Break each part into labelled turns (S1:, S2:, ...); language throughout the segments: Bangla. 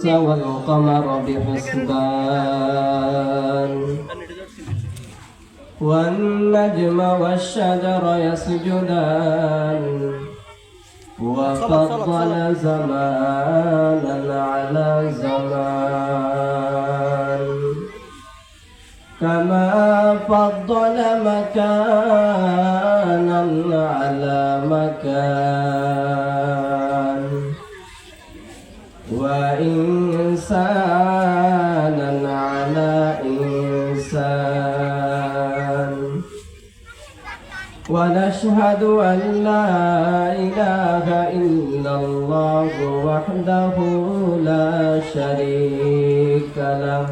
S1: والقمر بحسبان والنجم والشجر يسجدان وفضل زمانا على زمان كما فضل مكانا على مكان وإنسانا على إنسان ونشهد أن لا إله إلا الله وحده لا شريك له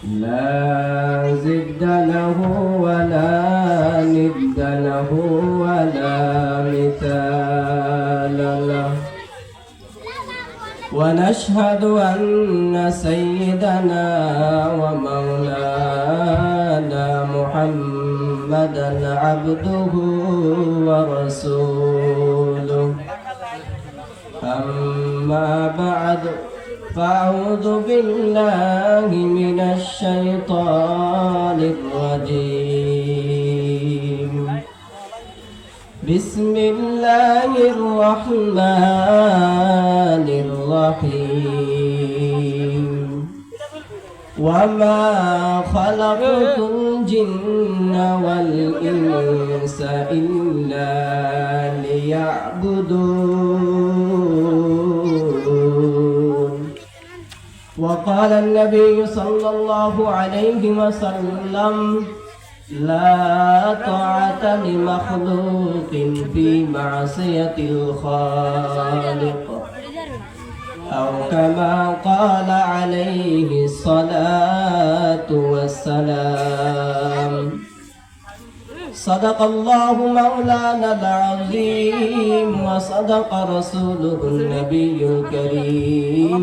S1: لا ضد له ولا ند له ولا مثال له ونشهد أن سيدنا ومولانا محمدا عبده ورسوله أما بعد فأعوذ بالله من الشيطان الرجيم بسم الله الرحمن الرحيم وما خلقت الجن والإنس إلا ليعبدون وقال النبي صلى الله عليه وسلم لا طاعة لمخلوق في معصية الخالق أو كما قال عليه الصلاة والسلام صدق الله مولانا العظيم وصدق رسوله النبي الكريم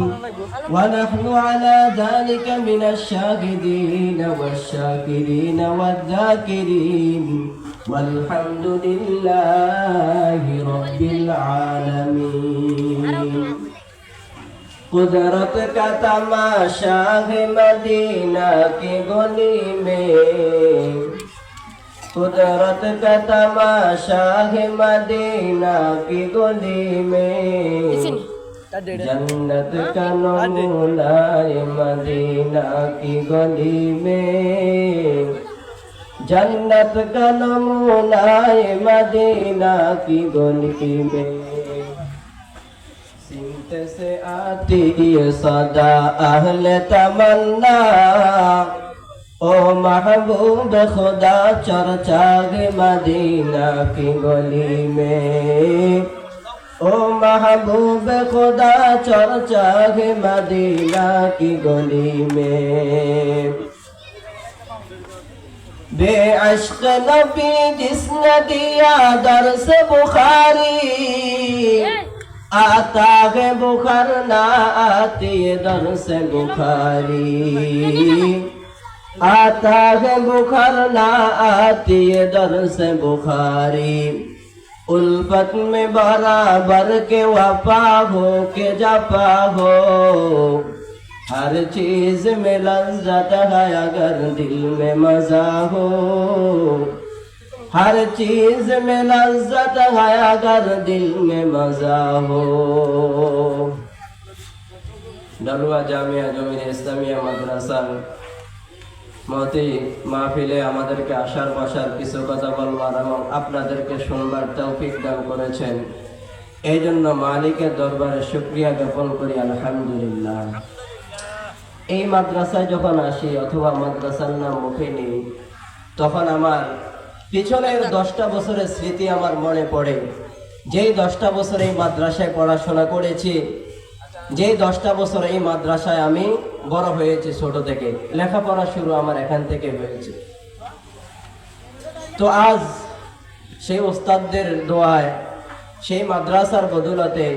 S1: ونحن على ذلك من الشاهدين والشاكرين والذاكرين والحمد لله رب العالمين कुदरत का तमाशा है मदीना की गली में कुदरत का तमाशा है मदीना की गली में जन्नत का नमूना है मदीना की गली में जन्नत का नमूना है मदीना की गली में से आती ये सदा अहले तमन्ना ओ महबूब खुदा चर्चा है मदीना की गली में ओ महबूब खुदा चर्चा है मदीना की गली में बेअश्क नबी जिसने दिया दर्स बुखारी आता है बुखार ना आती दर से बुखारी आता है बुखार ना आती दर से बुखारी उल्फत में बराबर के वफा हो के जफा हो हर चीज में लज्जत है अगर दिल में मजा हो हर चीज में लज्जत है अगर दिल में मजा हो डलुआ जामिया जमीन इस्लामिया মাদ্রাসার মতি মাহফিলে আমাদেরকে আসার বসার কিছু কথা বলবার এবং আপনাদেরকে শুনবার তৌফিক দান করেছেন এই জন্য মালিকের দরবারে শুকরিয়া জ্ঞাপন করি আলহামদুলিল্লাহ। এই মাদ্রাসায় যখন আসি অথবা মাদ্রাসার নাম মুখে নিই তখন আমার পিছনের 10টা বছরের স্মৃতি আমার মনে পড়ে। যেই 10টা বছর এই মাদ্রাসায় পড়াশোনা করেছি, যেই 10টা বছর এই মাদ্রাসায় আমি বড় হয়েছি, ছোট থেকে লেখাপড়া শুরু আমার এখান থেকে হয়েছে। তো আজ সেই ওস্তাদদের দোয়ায় সেই মাদ্রাসার বদৌলতে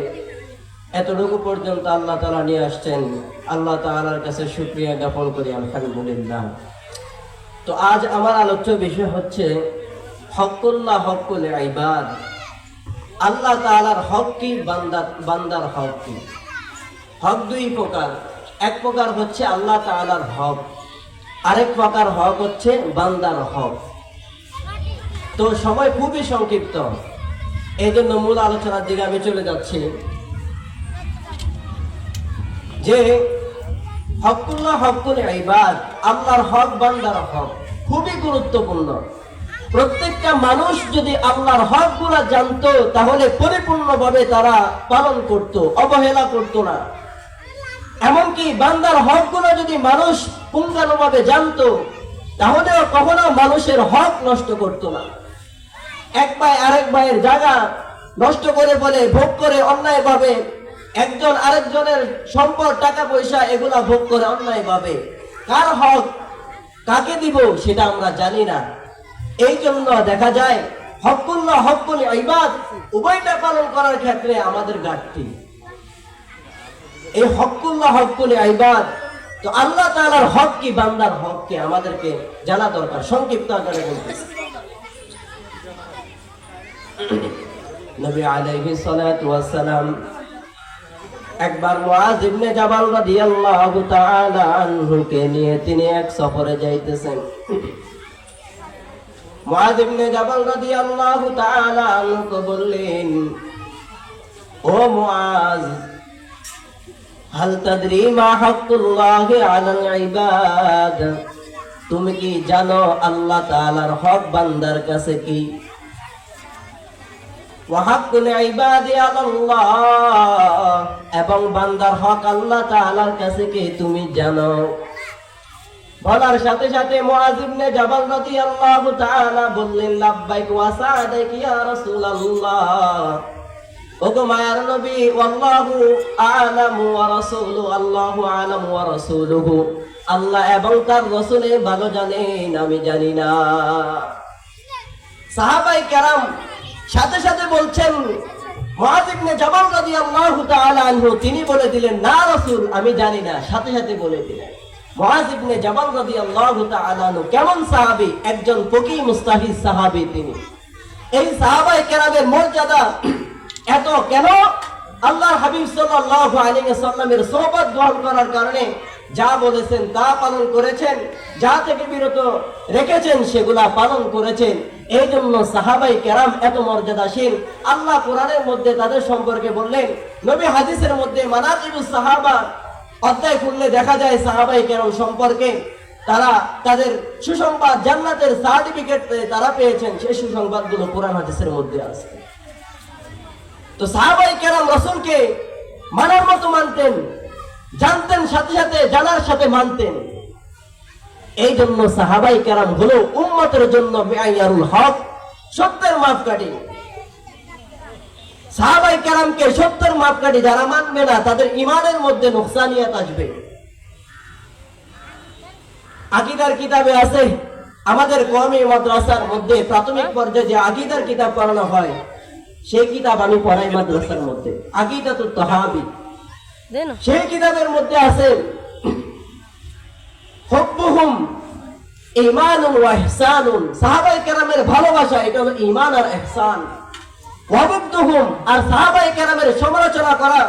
S1: এতটুকু পর্যন্ত আল্লাহ তাআলা নিয়ে আসছেন। আল্লাহ তাআলার কাছে শুকরিয়া জ্ঞাপন করি আলহামদুলিল্লাহ। তো আজ আমার আলোচ্য বিষয় হচ্ছে হকুল্লাহ হকুল ইবাদ। আল্লাহ তাআলার হক কি, বান্দার হক কি। হক দুই প্রকার। এক প্রকার হচ্ছে আল্লাহ তাআলার হক, আরেক প্রকার হক হচ্ছে বান্দার হক। তো সময় খুবই সংক্ষিপ্ত, এই জন্য মূল আলোচনার দিকে আমি চলে যাচ্ছি। যে হকুল্লাহ হকুল ইবাদ, আল্লাহর হক বান্দার হক খুবই গুরুত্বপূর্ণ। প্রত্যেকটা মানুষ যদি আল্লাহর হক গুলা জানতো তাহলে পরিপূর্ণভাবে তারা পালন করত, অবহেলা করত না। এমনকি বান্দার হক গুলা যদি মানুষ পুঙ্খানুভাবে জানতো তাহলে কখনো মানুষের হক নষ্ট করত না। এক ভাই আরেক ভাইয়ের জায়গা নষ্ট করে বলে ভোগ করে অন্যায়ভাবে, একজন আরেকজনের সম্পদ টাকা পয়সা এগুলা ভোগ করে অন্যায়ভাবে। কার হক কাকে দিব সেটা আমরা জানি না। এই জন্য দেখা যায় হকুল্লাহ হকুল ইবাদ উভয়টা পালন করার ক্ষেত্রে আমাদের ঘাটতি। এই হকুল্লাহ হকুল ইবাদ, তো আল্লাহ তাআলার হক কি বান্দার হক কি আমাদেরকে জানা দরকার। সংক্ষিপ্ত আকারে বলতেছি। নবী আলাইহিস সালাতু ওয়াস সালাম একবার মুআয ইবনে জাবাল রাদিয়াল্লাহু তাআলা আনহুকে নিয়ে তিনি এক সফরে যাইতেছেন। মুআয ইবনে জাবাল রাদিয়াল্লাহু তাআলা আনহুকে বললেন, ও মুআয, হাল তাদরি মা হকুল্লাহি আলাল ইবাদ, তুমি কি জানো আল্লাহ তাআলার হক বান্দার কাছে কি? ওয়া হাক্কুল ইবাদি আলাল্লাহ, এবং বান্দার হক আল্লাহ তাআলার কাছে কি তুমি জানো? বলার সাথে সাথে মুআয ইবনে জাবাল রাদিয়াল্লাহু তাআলা বললেন, লাব্বাইক ওয়া সা'দাইক ইয়া রাসূলুল্লাহ। ওগো মায়ার নবী, আল্লাহু আ'লামু ওয়া রাসূলুহু, আল্লাহু আ'লামু ওয়া রাসূলুহু, আল্লাহ এবং তার রাসূল ভালো জানেন, আমি জানি না। সাহাবায়ে কেরাম সাথে সাথে বলছেন, মুআয ইবনে জাবাল রাদিয়াল্লাহু তাআলা আনহু তিনি বলে দিলেন, না রাসূল, আমি জানি না। সাথে সাথে বলে দিলেন। মুআয ইবনে জাবাল রাদিয়াল্লাহু তাআলা আনহু কেমন সাহাবী, একজন ফকি মুস্তাহিদ সাহাবী তিনি। এই সাহাবায়ে কেরামের মর্যাদা এত কেন? আল্লাহর হাবিব সাল্লাল্লাহু আলাইহি ওয়াসাল্লামের সোহবত গ্রহণ করার কারণে যা বলেছেন তা পালন করেছেন, যা থেকে বিরত রেখেছেন সেগুলা পালন করেছেন। এই জন্য সাহাবায়ে কেরাম এত মর্যাদাশীল। আল্লাহ কোরআনের মধ্যে তাদের সম্পর্কে বললেন, নবী হাদিসের মধ্যে মানাকিবুস সাহাবা অধ্যায় খুললে দেখা যায় সাহাবায়ে কেরাম সম্পর্কে তারা তাদের সুসংবাদ, জান্নাতের সার্টিফিকেট তারা পেয়েছেন। সেই সুসংবাদগুলো কোরআন হাদিসের মধ্যে আছে। তো সাহাবায়ে কেরাম রাসূলকে মানার মতো মানতেন, জানতেন, সাথে সাথে জানার সাথে মানতেন। এই জন্য সাহাবায়ে কেরাম হলো উম্মতের জন্য মিআইয়ারুল হক, সত্যের মাপকাঠি। সাহাবায়ে কেরামকে সত্যের মাপকাঠি যারা মানবে না তাদের ঈমানের মধ্যে নুকসানিয়াত আসবে। আকীদার কিতাবে আছে, আমাদের কওমি মাদ্রাসার মধ্যে প্রাথমিক পর্যায়ে যে আকীদার কিতাব পড়ানো হয় সেই কিতাব আমি পড়াই মাদ্রাসার মধ্যে, আকীদাতুত তাহাবী। সেই কিতাবের মধ্যে আছে হুব্বুহুম ঈমানুন ওয়া ইহসানুন, সাহাবায়ে কেরামের ভালোবাসা এটা হলো ঈমান আর ইহসান। ওয়া বুগদুহুম, আর সাহাবায়ে কেরামের সমালোচনা করা,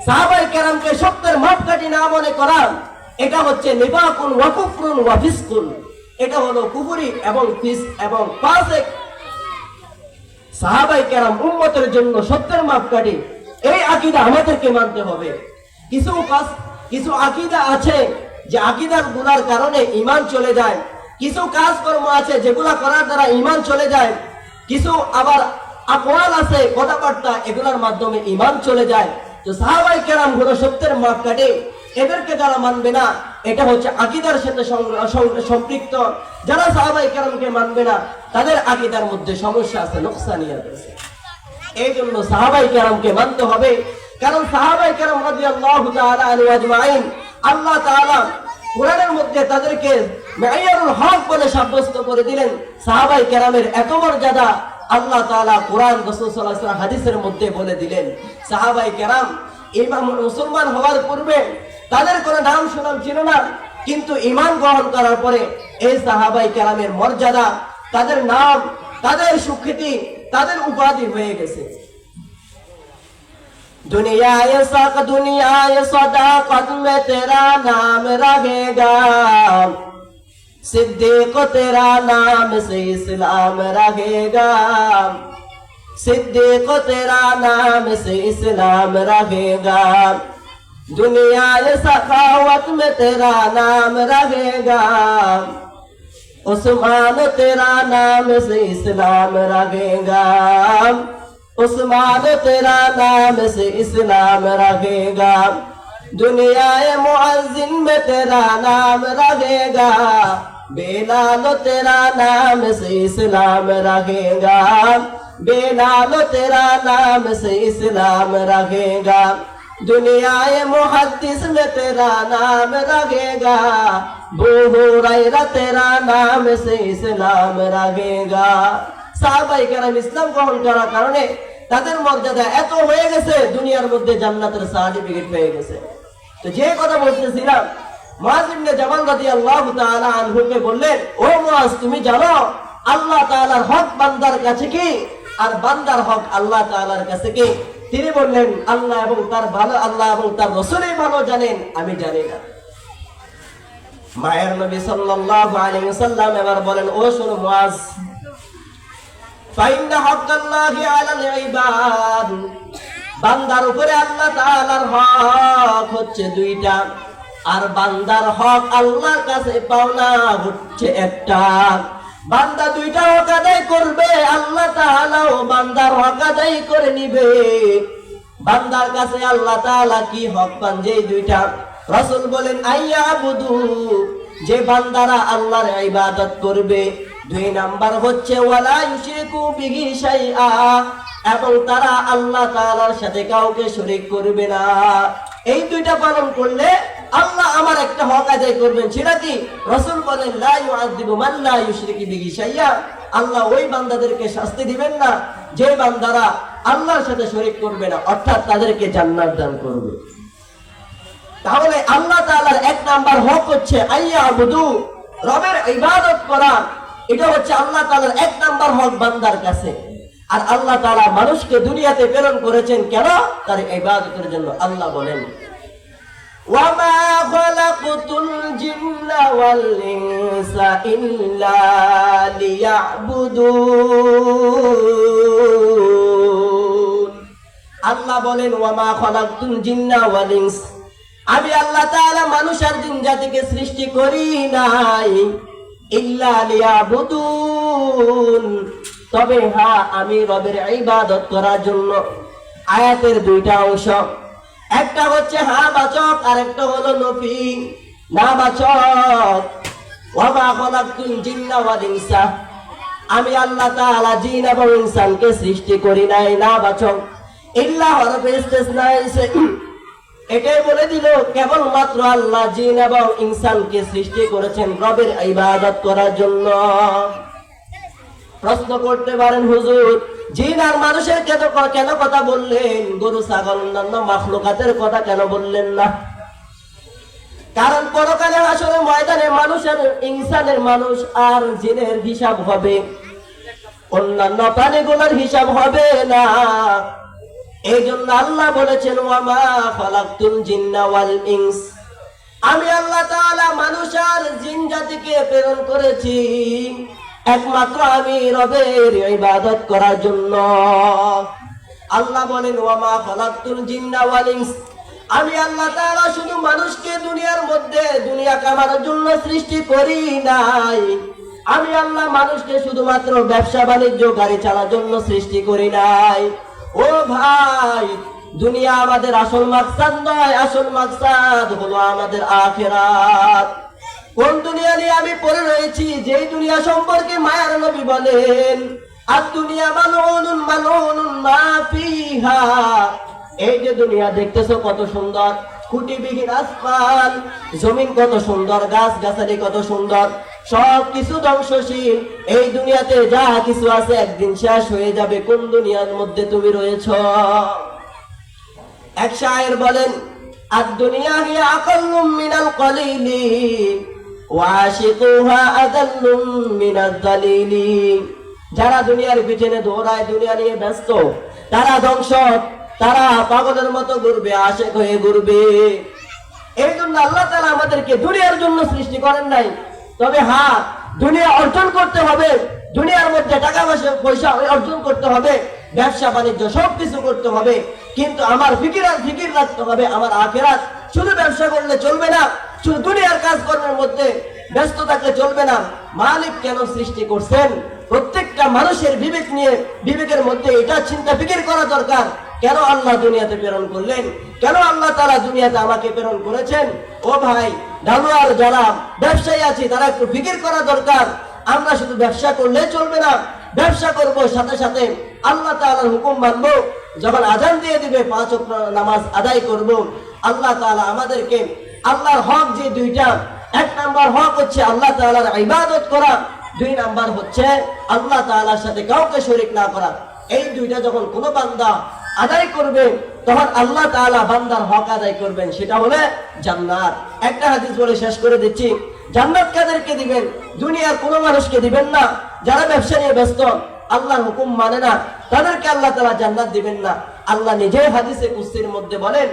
S1: সাহাবায়ে কেরামকে সত্যের মাপকাঠি না মনে করা, এটা হচ্ছে নিফাকুন ওয়া কুফরুন ওয়া ফিসকুন, এটা হলো কুফরি এবং ফিসক এবং ফাসিক। সাহাবায়ে কেরাম উম্মতের জন্য সত্যের মাপকাঠি। এই আকীদা আমাদেরকে মানতে হবে। কিছু আকীদা আছে যে আকীদার গুনার কারণে ঈমান চলে যায়, কিছু কাজকর্ম আছে যেগুলা করার দ্বারা ঈমান চলে যায়, কিছু আবার আকওয়াল আছে, কথাবার্তা, এগুলোর মাধ্যমে ঈমান চলে যায়। তো সাহাবায়ে কেরাম হলো সত্যের মাপকাঠি। এদেরকে যারা মানবে না এটা হচ্ছে আকীদার সাথে সম্পৃক্ত। যারা সাহাবায়ে কেরামকে মানবে না তাদের আকীদার মধ্যে সমস্যা আছে, নুকসানিয়াত আছে। এই জন্য সাহাবায়ে কেরামকে মানতে হবে। কারণ সাহাবায়ে কেরাম রাদিয়াল্লাহু তাআলা আনহুম আজমাইন আল্লাহ তাআলা কোরআনের মধ্যে তাদেরকে মিআইয়ারুল হক বলে সাব্যস্ত করে দিলেন। সাহাবায়ে কেরামের এত মর্যাদা আল্লাহ তাআলা কোরআন, রাসূল সাল্লাল্লাহু আলাইহি ওয়াসাল্লাম হাদিসের মধ্যে বলে দিলেন। সাহাবায়ে কেরাম ইমাম মুসলমান হওয়ার পূর্বে তাদের কোনো নাম সুনাম ছিল না, কিন্তু ঈমান গ্রহণ করার পরে এই সাহাবায়ে কেরামের মর্যাদা, তাদের নাম, তাদের সুখ্যাতি, তাদের উপাধি হয়ে গেছে। दुनिया सदाकत में तेरा नाम रहेगा, सिद्दीक तेरा नाम से इस्लाम रहेगा, सिद्दीक तेरा नाम से इस्लाम रहेगा। दुनिया सखावत में तेरा नाम रहेगा, उस्मान तेरा नाम से इस्लाम रहेगा, उस्मान तेरा नाम से इस्लाम रहेगा। दुनिया मुअज्जिन में तेरा नाम रहेगा, बेलाल तेरा नाम से इस्लाम रहेगा, बेलाल तेरा नाम से इस्लाम रहेगा। दुनिया मुहद्दिस में तेरा नाम रहेगा, अबू हुरैरा तेरा नाम से इस्लाम रहेगा। সাহাবায়ে কেরাম ইসলাম গ্রহণ করার কারণে তাদের মর্যাদা এত হয়ে গেছে, দুনিয়ার মধ্যে জান্নাতের সার্টিফিকেট পেয়ে গেছে। তো যে কথা বলতেছিলাম, মুআজ ইবনে জাবাল রাদিয়াল্লাহু তাআলা আনহুকে বললেন, ও মুআজ, তুমি জানো আল্লাহ তাআলার হক বান্দার কাছে কি আর বান্দার হক আল্লাহ তাআলার কাছে কি? তিনি বললেন, আল্লাহ এবং তার রাসূলই ভালো জানেন, আমি জানি না। মায়ের নবী সাল্লাল্লাহু আলাইহি ওয়াসাল্লাম এবার বলেন, ও শোনো মুআজ, ফাইন্না হক্কাল্লাহি আলাল ইবাদ, বান্দার উপরে আল্লাহ তাআলার হক হচ্ছে দুইটা, আর বান্দার হক আল্লাহর কাছে পাওনা হচ্ছে একটা। বান্দা দুইটা হক আদায় করবে, আল্লাহ তাআলাও বান্দার হক আদায় করে নিবে। বান্দার কাছে আল্লাহ তাআলা কি হক পান? যে দুইটা। রাসূল বলেন, আইয়াবুদু, যে বান্দারা আল্লাহর ইবাদত করবে। দুই নাম্বার হচ্ছে ওয়ালা ইউশরিকু বিহি শাইআ, এবং তারা আল্লাহ তাআলার সাথে কাউকে শরীক করবে না। এই দুইটা পালন করলে আল্লাহ আমার একটা হক আদায় করবেন। সেটা কি? রাসূল বলেন, লা ইউআযিবু মান লা ইউশরিকু বিহি শাইআ, আল্লাহ ওই বান্দাদেরকে শাস্তি দিবেন না যে বান্দারা আল্লাহর সাথে শরীক করবে না, অর্থাৎ তাদেরকে জান্নাত দান করবে। তাহলে আল্লাহ তাআলার এক নাম্বার হক হচ্ছে আইয়াবুদু, রবের ইবাদত করা। এটা হচ্ছে আল্লাহ তাআলার এক নাম্বার হক বান্দার কাছে। আর আল্লাহ তাআলা মানুষকে দুনিয়াতে প্রেরণ করেছেন কেন? তার ইবাদতের জন্য। আল্লাহ বলেন, ওয়ামা খালাকতুল জিন্না ওয়াল ইনসা ইল্লা লিয়াবুদুন। আল্লাহ বলেন, ওয়ামা খালাকতুল জিন্না ওয়াল ইনস, আমি আল্লাহ তাআলা মানুষ আর জিন জাতিকে সৃষ্টি করি নাই ইল্লা লিয়াবুদুন, তবে হ্যাঁ, আমি রবের ইবাদত করার জন্য। আয়াতের দুইটা অংশ, একটা হচ্ছে হ্যাঁ বাচক, আর একটা হলো নফি না বাচক। ওয়ামা খালাকতুল জিন্না ওয়াল ইনসা, আমি আল্লাহ তাআলা জিন এবং ইনসানকে সৃষ্টি করি নাই না বাচক। ইল্লা হরফে ইস্তিসনা এসে এটাই বলে দিল কেবলমাত্র আল্লাহ জিন এবং ইনসানকে সৃষ্টি করেছেন রবের ইবাদত করার জন্য। প্রশ্ন করতে পারেন, হুজুর, জিন আর মানুষের কেন কথা বললেন? গরু, ছাগল, অন্যান্য মাখলুকাতের কথা কেন বললেন না? কারণ পরকালে হাসরের ময়দানে মানুষের, ইনসানের, মানুষ আর জিনের হিসাব হবে, অন্যান্য প্রাণীগুলোর হিসাব হবে না। এই জন্য আল্লাহ বলেছেন, ওয়ামা খালাকতুল জিন্না ওয়াল ইনস, আমি আল্লাহ তাআলা মানুষ আর জিন জাতিকে প্রেরণ করেছি একমাত্র আমি রবের ইবাদত করার জন্য। আল্লাহ বলেন, ওয়ামা খালাকতুল জিন্না ওয়াল ইনস, আমি আল্লাহ তাআলা শুধু মানুষকে দুনিয়ার মধ্যে দুনিয়া কামানোর জন্য সৃষ্টি করি নাই। আমি আল্লাহ মানুষকে শুধুমাত্র ব্যবসা বাণিজ্য, গাড়ি চালানোর জন্য সৃষ্টি করি নাই। ও ভাই, দুনিয়া আমাদের আসল মাকসাদ নয়, আসল মাকসাদ হলো আমাদের আখিরাত। কোন দুনিয়া নিয়ে আমি পড়ে রয়েছি? যেই দুনিয়া সম্পর্কে মায়ার নবী বলেন, আর দুনিয়া মালউনুন মালউনুন মা ফিহা, এই যে দুনিয়া দেখতেছো কত সুন্দর, খুঁটিবিহীন আসমান, জমিন কত সুন্দর, গাছ গাছালি কত সুন্দর, সব কিছু ধ্বংসশীল। এই দুনিয়াতে যা কিছু আছে একদিন শেষ হয়ে যাবে। কোন দুনিয়ার মধ্যে তুমি রয়েছ? এক শায়ের বলেন, আদ দুনিয়া হিয়া আকাল্লুম মিনাল কলিলি ওয়া আশিকুহা আদাল্লুম মিনাল যালিলি। যারা দুনিয়ার পিছনে দৌড়ায়, দুনিয়া নিয়ে ব্যস্ত, তারা ধ্বংস, তারা পাগলের মতো ঘুরবে, আশেক হয়ে ঘুরবে। এই জন্য আল্লাহ তাআলা আমাদেরকে দুনিয়ার জন্য সৃষ্টি করেন নাই। তবে হ্যাঁ, দুনিয়া অর্জন করতে হবে, দুনিয়ার মধ্যে টাকা পয়সা অর্জন করতে হবে, ব্যবসা বাণিজ্য সবকিছু করতে হবে, কিন্তু আমার ফিকির রাখতে হবে আমার আখিরাত। শুধু ব্যবসা করলে চলবে না, শুধু দুনিয়ার কাজকর্মের মধ্যে ব্যস্ত থাকলে চলবে না। মালিক কেন সৃষ্টি করছেন, প্রত্যেকটা মানুষের বিবেক নিয়ে, বিবেকের মধ্যে এটা চিন্তা ফিকির করা দরকার। কেন আল্লাহ দুনিয়াতে প্রেরণ করলেন, কেন আল্লাহ তাআলা দুনিয়াতে আমাকে প্রেরণ করেছেন? ও ভাই, ডালুয়ার যারা ব্যবসায়ী আছে তারা একটু ফিকির করা দরকার। আমরা শুধু ব্যবসা করলে চলবে না, ব্যবসা করব সাথে সাথে আল্লাহ তাআলার হুকুম মানবো। যখন আজান দিয়ে দিবে 5 ওয়াক্ত নামাজ আদায় করব। আল্লাহ তাআলা আমাদেরকে আল্লাহর হক যে দুইটা, 1 নাম্বার হক হচ্ছে আল্লাহ তাআলার ইবাদত করা, 2 নাম্বার হচ্ছে আল্লাহ তাআলার সাথে কাউকে শরীক না করা। এই দুইটা যখন কোনো বান্দা আদায় করবে তখন আল্লাহ তাআলা বান্দার হক আদায় করবেন, সেটা হলে জান্নাত। একটা হাদিস বলে শেষ করে দিচ্ছি, জান্নাত কাদেরকে দিবেন? দুনিয়ার কোনো মানুষকে দিবেন না। যারা ব্যবসা নিয়ে ব্যস্ত, আল্লাহর হুকুম মানে না, তাদেরকে আল্লাহ তাআলা জান্নাত দিবেন না। আল্লাহ নিজে হাদিসে কুদসির মধ্যে বলেন,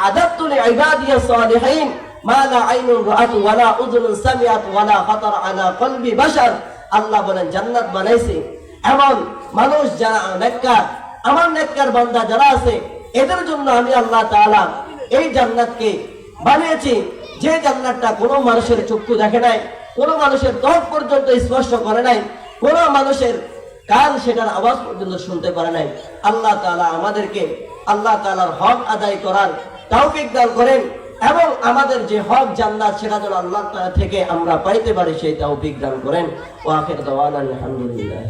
S1: আ'দাতু লিইবাদিয়াস সালিহিন মা লা আইনুন রাআত ওয়া লা উযুনুন সামিআত ওয়া লা খাতার আলা কলবি বাশার। আল্লাহ বলেন জান্নাত বানাইছি এমন মানুষ যারা নেককার, আমার নেককার বান্দা যারা আছে, এদের জন্য আমি আল্লাহ তাআলা এই জান্নাতকে বানিয়েছি, যে জান্নাতটা কোনো মানুষের চক্ষু দেখে নাই, কোনো মানুষের ত্বক পর্যন্ত স্পর্শ করে নাই, কোনো মানুষের কান সেটার আওয়াজ পর্যন্ত শুনতে পারে নাই। আল্লাহ তাআলা আমাদেরকে আল্লাহ তাআলার হক আদায় করার তৌফিক দান করেন, এবং আমাদের যে হক জান্নাত সেটা যেন আল্লাহ তাআলা থেকে আমরা পাইতে পারি সেই তৌফিক দান করেন। ওয়া আখির দাওয়ানা আলহামদুলিল্লাহ।